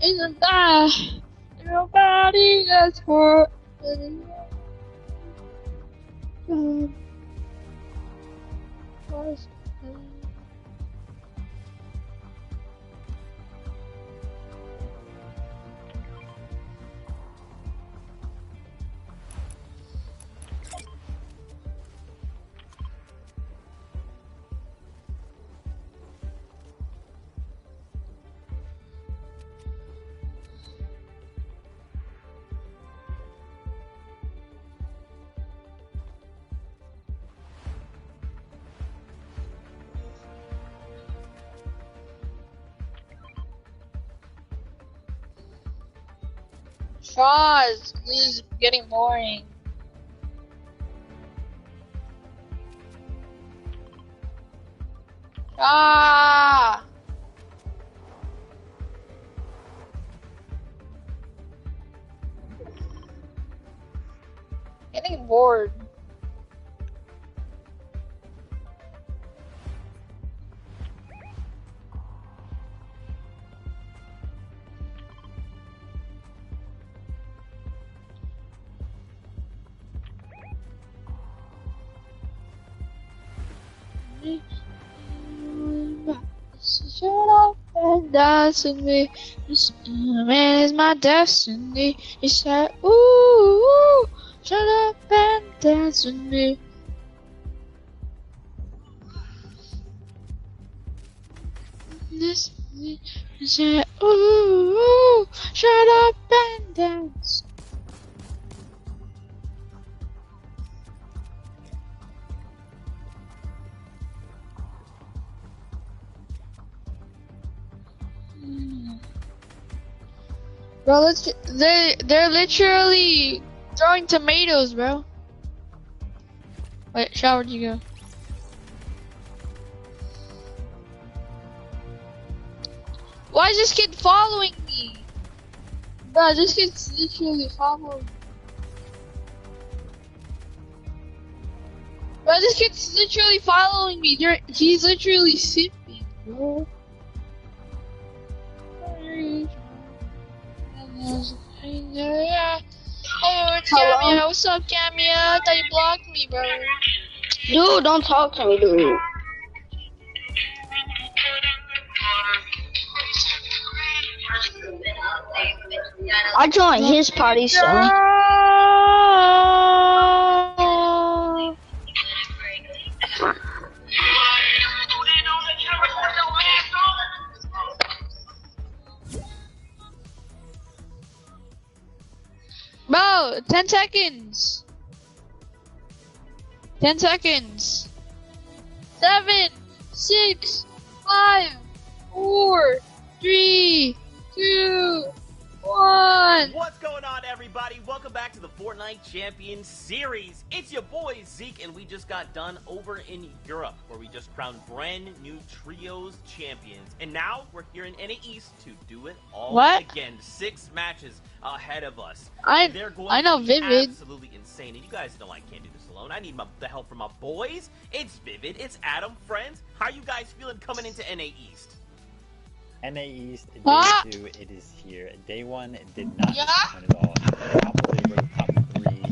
Isn't that nobody gets hurt? Straws, this is getting boring. Ah! Getting bored. Shut up and dance with me. This man is my destiny. He said, ooh, shut up and dance with me. This he said, ooh, shut up and dance. Bro, they're literally throwing tomatoes, bro. Wait, Shaw, where'd you go? Why is this kid following me? Bro, this kid's literally following me. Bro, this kid's literally following me. He's literally sipping, bro. Oh, it's Cameo. What's up, Cameo? I thought you blocked me, bro. Dude, don't talk to me, dude. I joined his party, so. Bro, 10 seconds. 10 seconds. 7, 6, 5, 4, 3, 2, 1. What's going on, everybody? Welcome back to the Fortnite Champions Series. It's your boy Zeke, and we just got done over in Europe, where we just crowned brand new trios champions. And now we're here in NA East to do it all again. 6 matches ahead of us. I know Vivid. Absolutely insane. And you guys know I can't do this alone. I need the help from my boys. It's Vivid. It's Adam. Friends, how are you guys feeling coming into NA East? NA East, day 2, it is here. Day 1, it did not disappoint at all. Top favorite, top 3.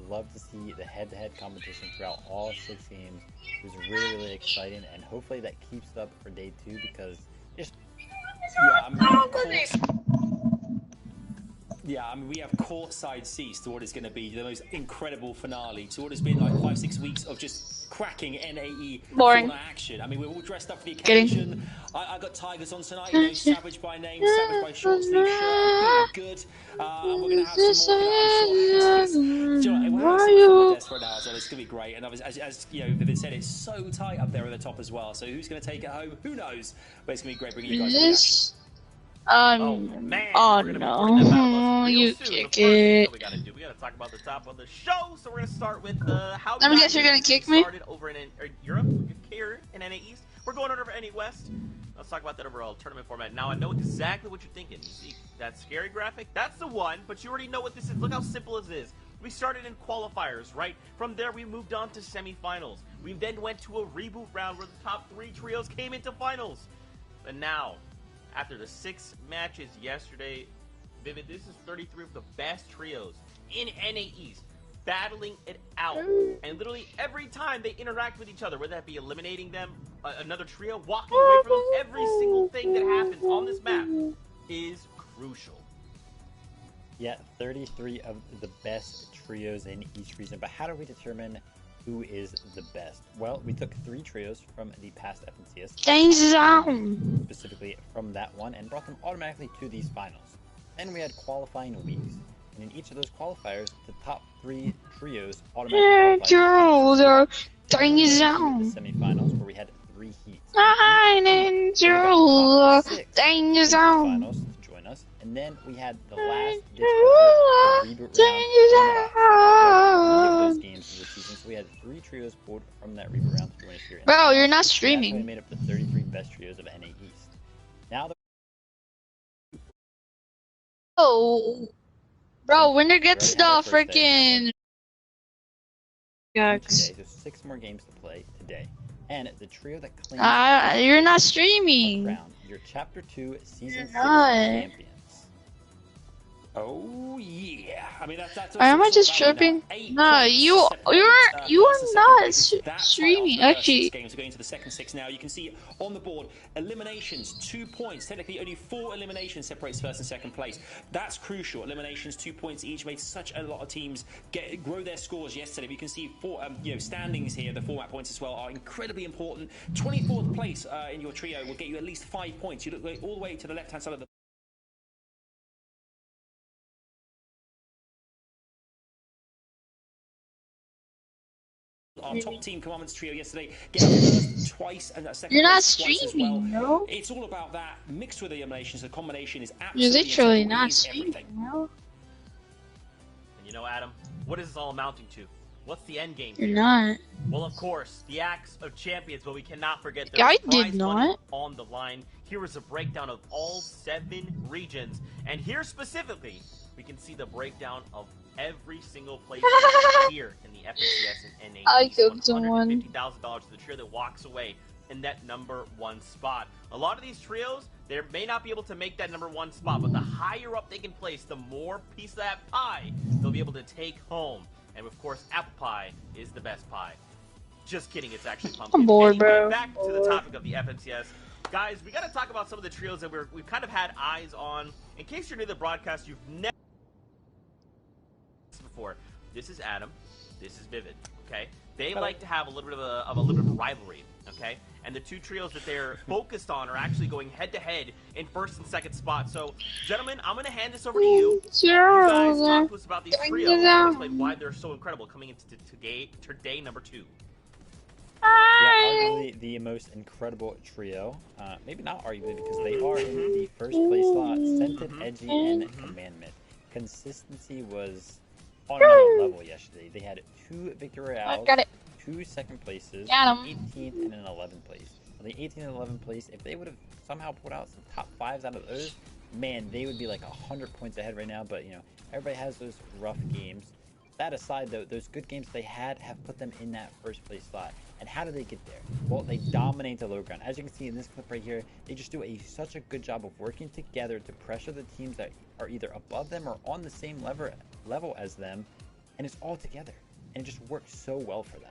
Love to see the head-to-head competition throughout all 6 games. It was really, really exciting, and hopefully that keeps up for day 2 because just I mean, we have courtside seats to what is going to be the most incredible finale to what has been like 5-6 weeks of just cracking NAE Fortnite action. I mean, we're all dressed up for the occasion. I got Tigers on tonight, you know, Savage by name, Savage by short sleeve shirt, good. And we're going to have some more. We're having some desperate now as well. It's going to be great. And as you know, Vivid said, it's so tight up there at the top as well. So who's going to take it home? Who knows? But it's going to be great bringing you guys the action. Oh no, you kick it. We gotta talk about the top of the show, so we're gonna start with how Let me guess, you're gonna kick me? Started over in Europe, here in NA East. We're going over NA West. Let's talk about that overall tournament format. Now, I know exactly what you're thinking. You see that scary graphic? That's the one, but you already know what this is. Look how simple this is. We started in qualifiers, right? From there, we moved on to semifinals. We then went to a reboot round where the top 3 trios came into finals. And now, after the 6 matches yesterday, Vivid, this is 33 of the best trios in NA East, battling it out. And literally every time they interact with each other, whether that be eliminating them, another trio, walking away from them, every single thing that happens on this map is crucial. Yeah, 33 of the best trios in each region. But how do we determine who is the best? Well, we took 3 trios from the past FNCS, specifically from that one, and brought them automatically to these finals. Then we had qualifying weeks, and in each of those qualifiers, the top 3 trios automatically qualified to the semifinals, where we had 3 heats. Finals to join us, and then we had the last reboot round. Those games of the season, so we had 3 trios pulled from that reboot round to join us here. Bro, you're not streaming. That's how we made up the 33 best trios of NA East. Now, bro, winner gets the freaking. Today, so 6 more games to play today, and the trio that claims you're not streaming. Crown, your Chapter 2 Season 6 champions. Oh yeah, I mean that's am I just tripping? No, you are not streaming. Actually, games are going to the second 6 now. You can see on the board eliminations 2 points. Technically, only 4 eliminations separates first and second place. That's crucial. Eliminations 2 points each made such a lot of teams grow their scores yesterday. But you can see standings here. The format points as well are incredibly important. 24th place in your trio will get you at least 5 points. You look all the way to the left hand side of the our top team Commandments trio yesterday getting first twice and second. You're not streaming, no. It's all about that mixed with the eliminations. The combination is absolutely. You're literally not streaming, no. And you know, Adam, what is this all amounting to? What's the end game? You're not. Well, of course, the Axe of Champions, but we cannot forget the prize money on the line. Here is a breakdown of all 7 regions, and here specifically, we can see the breakdown of every single place here in the FNCS and NA. I killed someone. $150,000 to the trio that walks away in that #1 spot. A lot of these trios, they may not be able to make that #1 spot, but the higher up they can place, the more piece of that pie they'll be able to take home. And of course, apple pie is the best pie. Just kidding, it's actually pumpkin. I'm bored, anyway, bro. Back to the topic of the FNCS. Guys, we got to talk about some of the trios that we've kind of had eyes on. In case you're new to the broadcast, you've never before. This is Adam. This is Vivid. Okay, they like to have a little bit of a rivalry. Okay, and the 2 trios that they're focused on are actually going head to head in first and second spot. So, gentlemen, I'm going to hand this over to you. You guys talk to us about these trios and explain why they're so incredible coming into day #2. Yeah, arguably the most incredible trio. Maybe not arguably, because they are in the first place slot. Scented, Edgy, and Commandment. Consistency was on another level yesterday. They had 2 victory royales, 2 second places, 18th and an 11th place. On the 18th and 11th place, if they would have somehow pulled out some top 5s out of those, man, they would be like 100 points ahead right now. But you know, everybody has those rough games. That aside, though, those good games they had have put them in that first place slot. And how do they get there? Well, they dominate the low ground. As you can see in this clip right here, they just do such a good job of working together to pressure the teams that are either above them or on the same level as them, and it's all together. And it just works so well for them.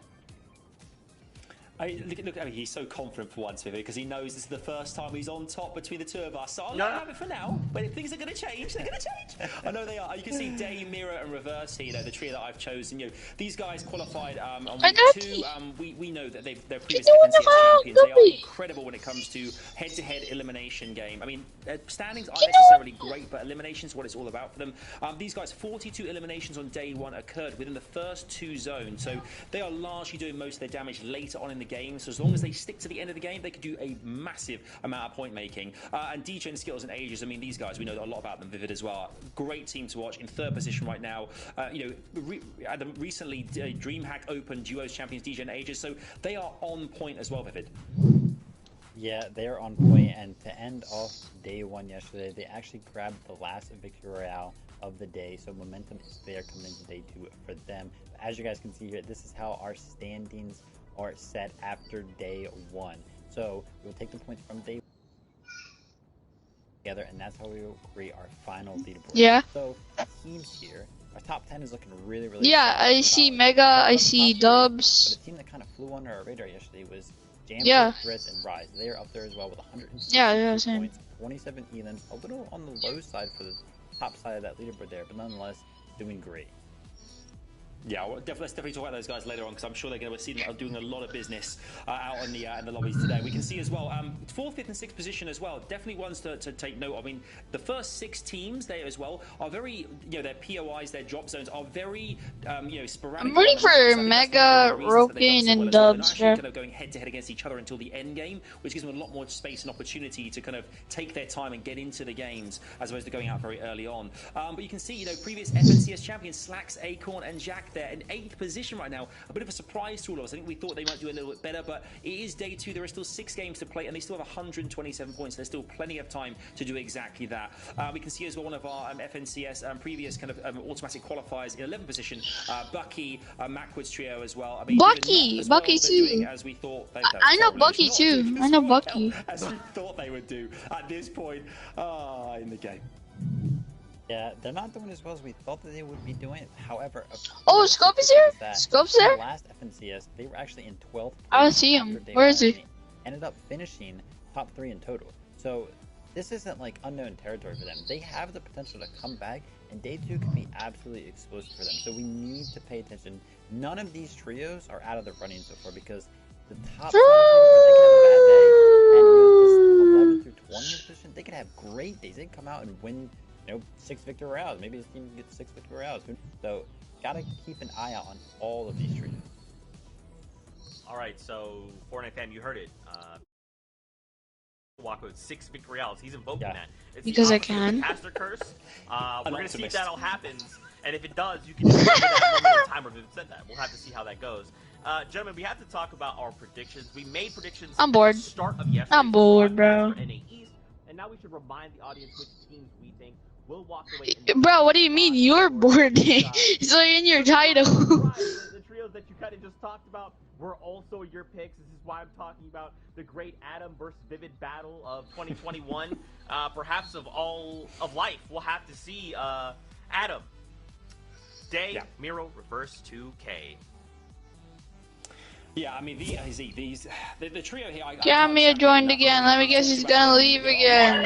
Look at him, he's so confident for once with it because he knows this is the first time he's on top between the 2 of us. So I'll let him have it for now, but if things are going to change, they're going to change. I know they are. You can see Day, Mirror, and Reverse here, the trio that I've chosen. You know, these guys qualified on week 2. We know that they're previous FNCS champions. They are incredible when it comes to head-to-head elimination game. I mean, standings aren't necessarily great, but eliminations is what it's all about for them. These guys, 42 eliminations on day 1 occurred within the first 2 zones, so they are largely doing most of their damage later on in the game. So as long as they stick to the end of the game, they could do a massive amount of point making. And DJ skills and ages, I mean, these guys, we know a lot about them. Vivid as well. Great team to watch. In 3rd position right now. You know, recently DreamHack Open Duos Champions DJ and ages, so they are on point as well, Vivid. Yeah, they are on point, and to end off day 1 yesterday, they actually grabbed the last victory royale of the day, so momentum is there coming into day 2 for them. But as you guys can see here, this is how our standings are set after day 1. So we'll take the points from day together, and that's how we will create our final leaderboard. Yeah. So teams here, our top 10 is looking really Yeah, I see Mega, I see Dubs. But a team that kind of flew under our radar yesterday was Jam, Threats, and Rise. They are up there as well with 160 points, 27 elans, a little on the low side for the top side of that leaderboard there, but nonetheless doing great. Yeah, let's definitely talk about those guys later on, because I'm sure they're going to see them doing a lot of business out in the lobbies today. We can see as well, 4th, 5th, and 6th position as well. Definitely ones to take note of. I mean, the first 6 teams there as well are very, their POIs, their drop zones are very, sporadic. I'm rooting for Mega, Roken, and Dubs. They're actually kind of going head to head against each other until the end game, which gives them a lot more space and opportunity to kind of take their time and get into the games as opposed to going out very early on. But you can see, previous FNCS champions Slacks, Acorn, and Jack there in 8th position right now. A bit of a surprise to all of us. I think we thought they might do a little bit better, but it is day 2. There are still 6 games to play, and they still have 127 points. There's still plenty of time to do exactly that. We can see as well one of our FNCS previous kind of automatic qualifiers in 11th position, Bucky, Macwood's trio as well. I mean, Bucky too. As we thought I know Bucky too. I know Bucky. As we thought they would do at this point in the game. Yeah, they're not doing as well as we thought that they would be doing. However, Scope is here? Scope's there? Last FNCS, they were actually in 12th place. I don't see him. Where is he? Ended up finishing top 3 in total. So this isn't like unknown territory for them. They have the potential to come back, and day 2 can be absolutely explosive for them. So we need to pay attention. None of these trios are out of the running so far, because the top they can have a bad day, and this 11th through 20th position, they could have great days. They can come out and win 6 victory rounds. Maybe this team gets 6 victory rounds. So, gotta keep an eye out on all of these trios. Alright, so, Fortnite fam, you heard it. Walk with 6 victory rounds. He's invoking that. It's because I can. Caster curse. We're gonna see if that all happens. And if it does, you can just remember that moment in time where Vivid said that. We'll have to see how that goes. Gentlemen, we have to talk about our predictions. We made predictions I'm bored. at the start of yesterday. I'm bored, bro. NA East, and now we should remind the audience which teams we think will walk away. Bro, what do you mean you're bored? It's like in your title. The trios that you kind of just talked about were also your picks. This is why I'm talking about the great Adam versus Vivid battle of 2021. Perhaps of all of life, we'll have to see. Adam, Day, Miro, Reverse 2K. Yeah, I mean, the trio here... Cameo joined again. Let me guess he's gonna leave again.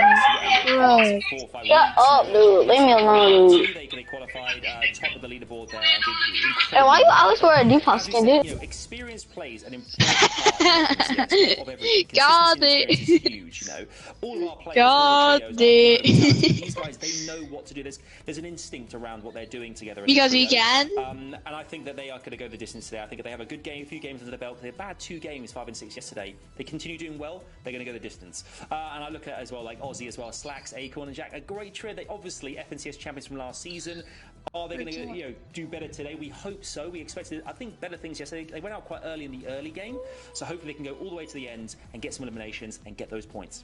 Bro. Shut up, dude. Leave me alone, dude. They qualified top of the leaderboard there. Hey, why you always wear a defense skin, dude? Experience plays an important part of everything. Got it. Is huge, All of our players, got it. These guys, they know what to do. There's an instinct around what they're doing together. Because he can. And I think that they are going to go the distance today. I think if they have a good game, a few games under the belt. They had 2 games, 5 and 6 yesterday. They continue doing well. They're going to go the distance. And I look at as well like Aussie as well, Slacks, Acorn, and Jack. A great trio. They obviously FNCS champions from last season. Are they going to do better today? We hope so. We expected, I think, better things yesterday. They went out quite early in the early game, so hopefully they can go all the way to the end and get some eliminations and get those points.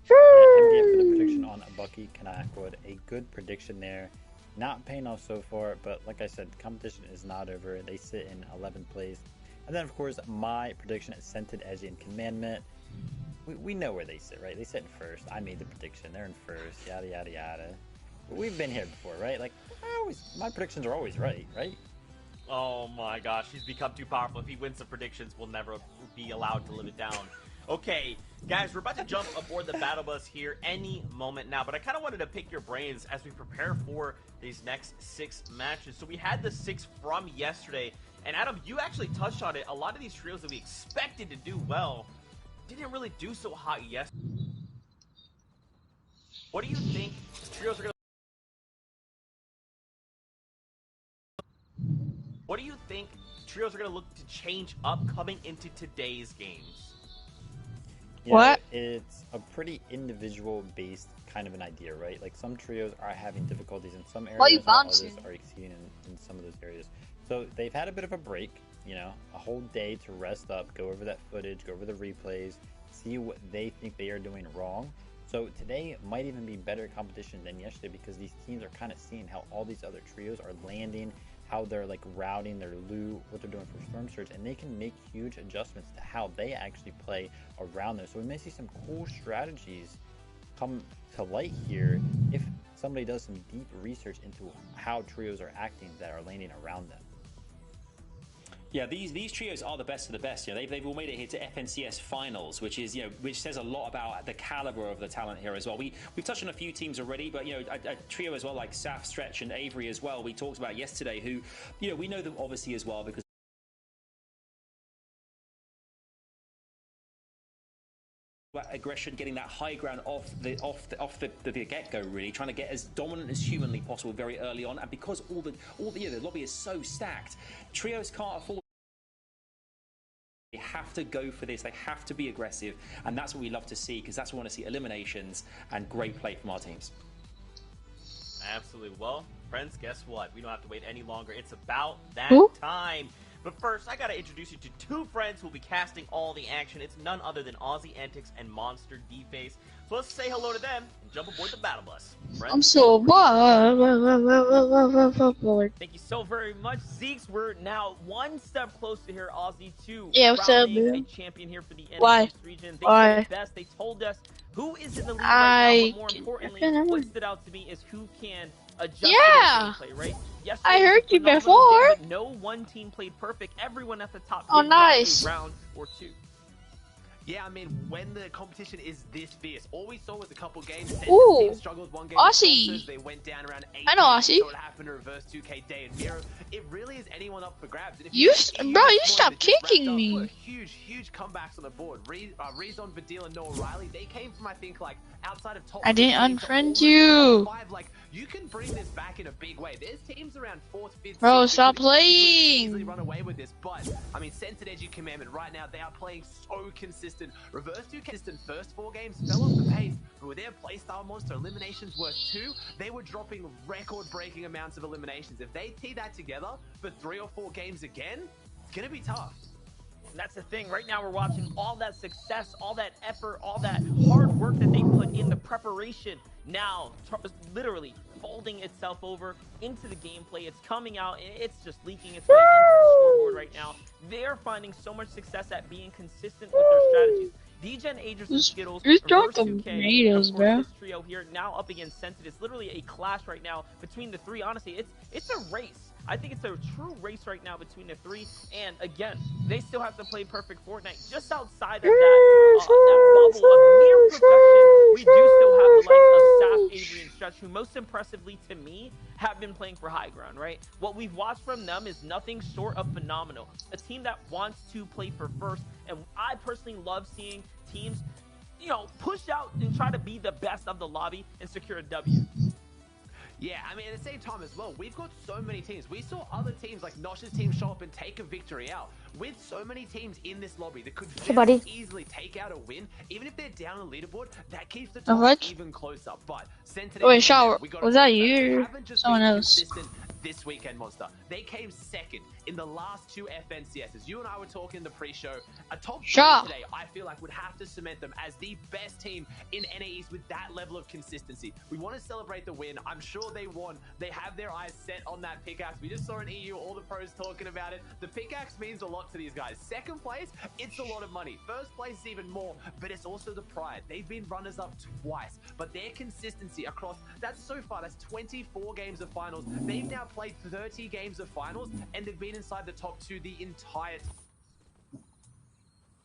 MDF for the prediction on Bucky Kanakwood. A good prediction there. Not paying off so far, but like I said, the competition is not over. They sit in 11th place. And then, of course, my prediction is Scented, Edgy, and Commandment. We know where they sit, right? They sit in first. I made the prediction. They're in first. Yada, yada, yada. But we've been here before, right? Like, my predictions are always right? Oh my gosh, he's become too powerful. If he wins the predictions, we'll never be allowed to live it down. Okay, guys, we're about to jump aboard the battle bus here any moment now, but I kind of wanted to pick your brains as we prepare for these next 6 matches. So we had the 6 from yesterday, and Adam, you actually touched on it. A lot of these trios that we expected to do well didn't really do so hot yesterday. What do you think trios are going to... What do you think trios are going to look to change up coming into today's games? What? It's a pretty individual-based kind of an idea, right? Like, some trios are having difficulties in some areas, while others are exceeding in some of those areas. So they've had a bit of a break, a whole day to rest up, go over that footage, go over the replays, see what they think they are doing wrong. So today might even be better competition than yesterday, because these teams are kind of seeing how all these other trios are landing, how they're like routing their loot, what they're doing for Storm Surge, and they can make huge adjustments to how they actually play around there. So we may see some cool strategies come to light here if somebody does some deep research into how trios are acting that are landing around them. Yeah, these trios are the best of the best. You know, they've all made it here to FNCS finals, which is, you know, which says a lot about the caliber of the talent here as well. We've touched on a few teams already, but you know, a trio as well like Saf, Stretch, and Avery as well. We talked about yesterday, who, you know, we know them obviously as well because aggression, getting that high ground off the get-go, really trying to get as dominant as humanly possible very early on. And because all the you know, the lobby is so stacked, trios can't afford. They have to go for this. They have to be aggressive, and that's what we love to see, because that's what we want to see: eliminations and great play from our teams. Absolutely. Well, friends, guess what? We don't have to wait any longer. It's about that time. But first, I gotta introduce you to two friends who will be casting all the action. It's none other than Aussie Antics and Monster D-Face. So let's say hello to them and jump aboard the battle bus. Friends? I'm so bored. Thank you so very much, Zeeks. We're now one step closer here, Aussie, to what's up, man? a champion here for the Why? NAS region. They Why? said it best. They told us who is in the lead right now, but more importantly, what stood out to me is who can adjust to the gameplay, right? I heard you game, before. but no one team played perfect. Everyone at the top. Oh, nice. Round or two. Yeah, I mean, when the competition is this fierce, all we saw was a couple games. Ooh, struggled one game. Aussie. They went down around 8. I know Aussie. So it happened to reverse 2K Day and Miro. It really is anyone up for grabs. And if you stop kicking me. Huge comebacks on the board. Rezon, Vadil, and Noah Riley, they came from, I think, like, outside of top. I didn't unfriend you. 5. Like, you can bring this back in a big way. There's teams around 4th, 5th. Bro, 6th stop that could easily playing. run away with this, but I mean, Censored Edgy Commandment right now, they are playing so consistent. Reverse 2 consistent first 4 games fell off the pace, but with their playstyle monster eliminations worth 2, they were dropping record-breaking amounts of eliminations. If they tee that together for 3 or 4 games again, it's gonna be tough. And that's the thing. Right now, we're watching all that success, all that effort, all that hard work that they put in the preparation. Now, literally folding itself over into the gameplay. It's coming out, and it's just leaking its way into the scoreboard right now. They're finding so much success at being consistent with their strategies. D-Gen, Agers, and Skittles, Just drop Reverse them 2K, tomatoes, and of course, bro. this trio here now up against Censored. It's literally a clash right now between the three. Honestly, it's a race. I think it's a true race right now between the three, and again, they still have to play perfect Fortnite. Just outside of that bubble of near perfection, we do still have the likes of Saf, Avery, and Stretch, who most impressively to me have been playing for high ground, right? What we've watched from them is nothing short of phenomenal. A team that wants to play for first, and I personally love seeing teams, you know, push out and try to be the best of the lobby and secure a W. Yeah, I mean, at the same time as well, we've got so many teams. We saw other teams like Nosh's team show up and take a victory out. With so many teams in this lobby that could very easily take out a win, even if they're down on the leaderboard, that keeps the top even closer. But wait, Shaw, was that you? Someone else. This weekend, Monster. They came second in the last 2 FNCSs. You and I were talking in the pre-show. A top 3 today, I feel like, would have to cement them as the best team in NAEs with that level of consistency. We want to celebrate the win. I'm sure they won. They have their eyes set on that pickaxe. We just saw in EU, all the pros talking about it. The pickaxe means a lot to these guys. Second place, it's a lot of money. First place is even more, but it's also the pride. They've been runners-up twice, but their consistency across, that's so far, that's 24 games of finals. They've now played 30 games of finals, and they've been inside the top 2 the entire time.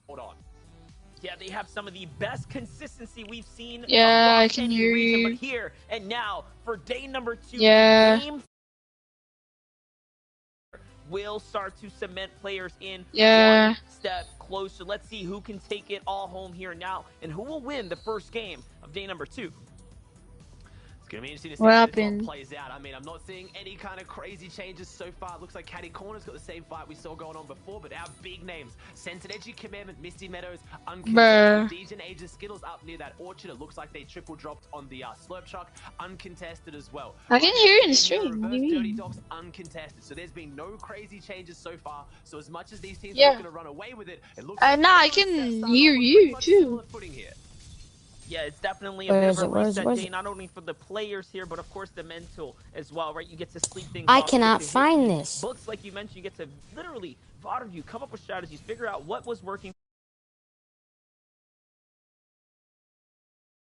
Hold on. Yeah, they have some of the best consistency we've seen. Yeah, I can hear region, you. But here and now for day number 2, game will start to cement players in one step closer. Let's see who can take it all home here now, and who will win the first game of day number 2. It's going to be interesting to see how this plays out. I mean, I'm not seeing any kind of crazy changes so far. It looks like Caddy Corner's got the same fight we saw going on before, but our big names, Censored Edgy Commandment, Misty Meadows, uncontested, D-Gen Ages, Skittles up near that Orchard. It looks like they triple dropped on the Slurp Truck, uncontested as well. I can hear you in the stream. What do you Dirty mean? Dogs, uncontested. So there's been no crazy changes so far. So as much as these teams are going to run away with it, it looks like nah, I can hear you too. Here. Yeah, it's definitely a bit of a reset day, not only for the players here, but of course the mental as well, right? You get to sleep things I off, cannot find this. Books, like you mentioned, you get to literally, a lot of you, come up with strategies, figure out what was working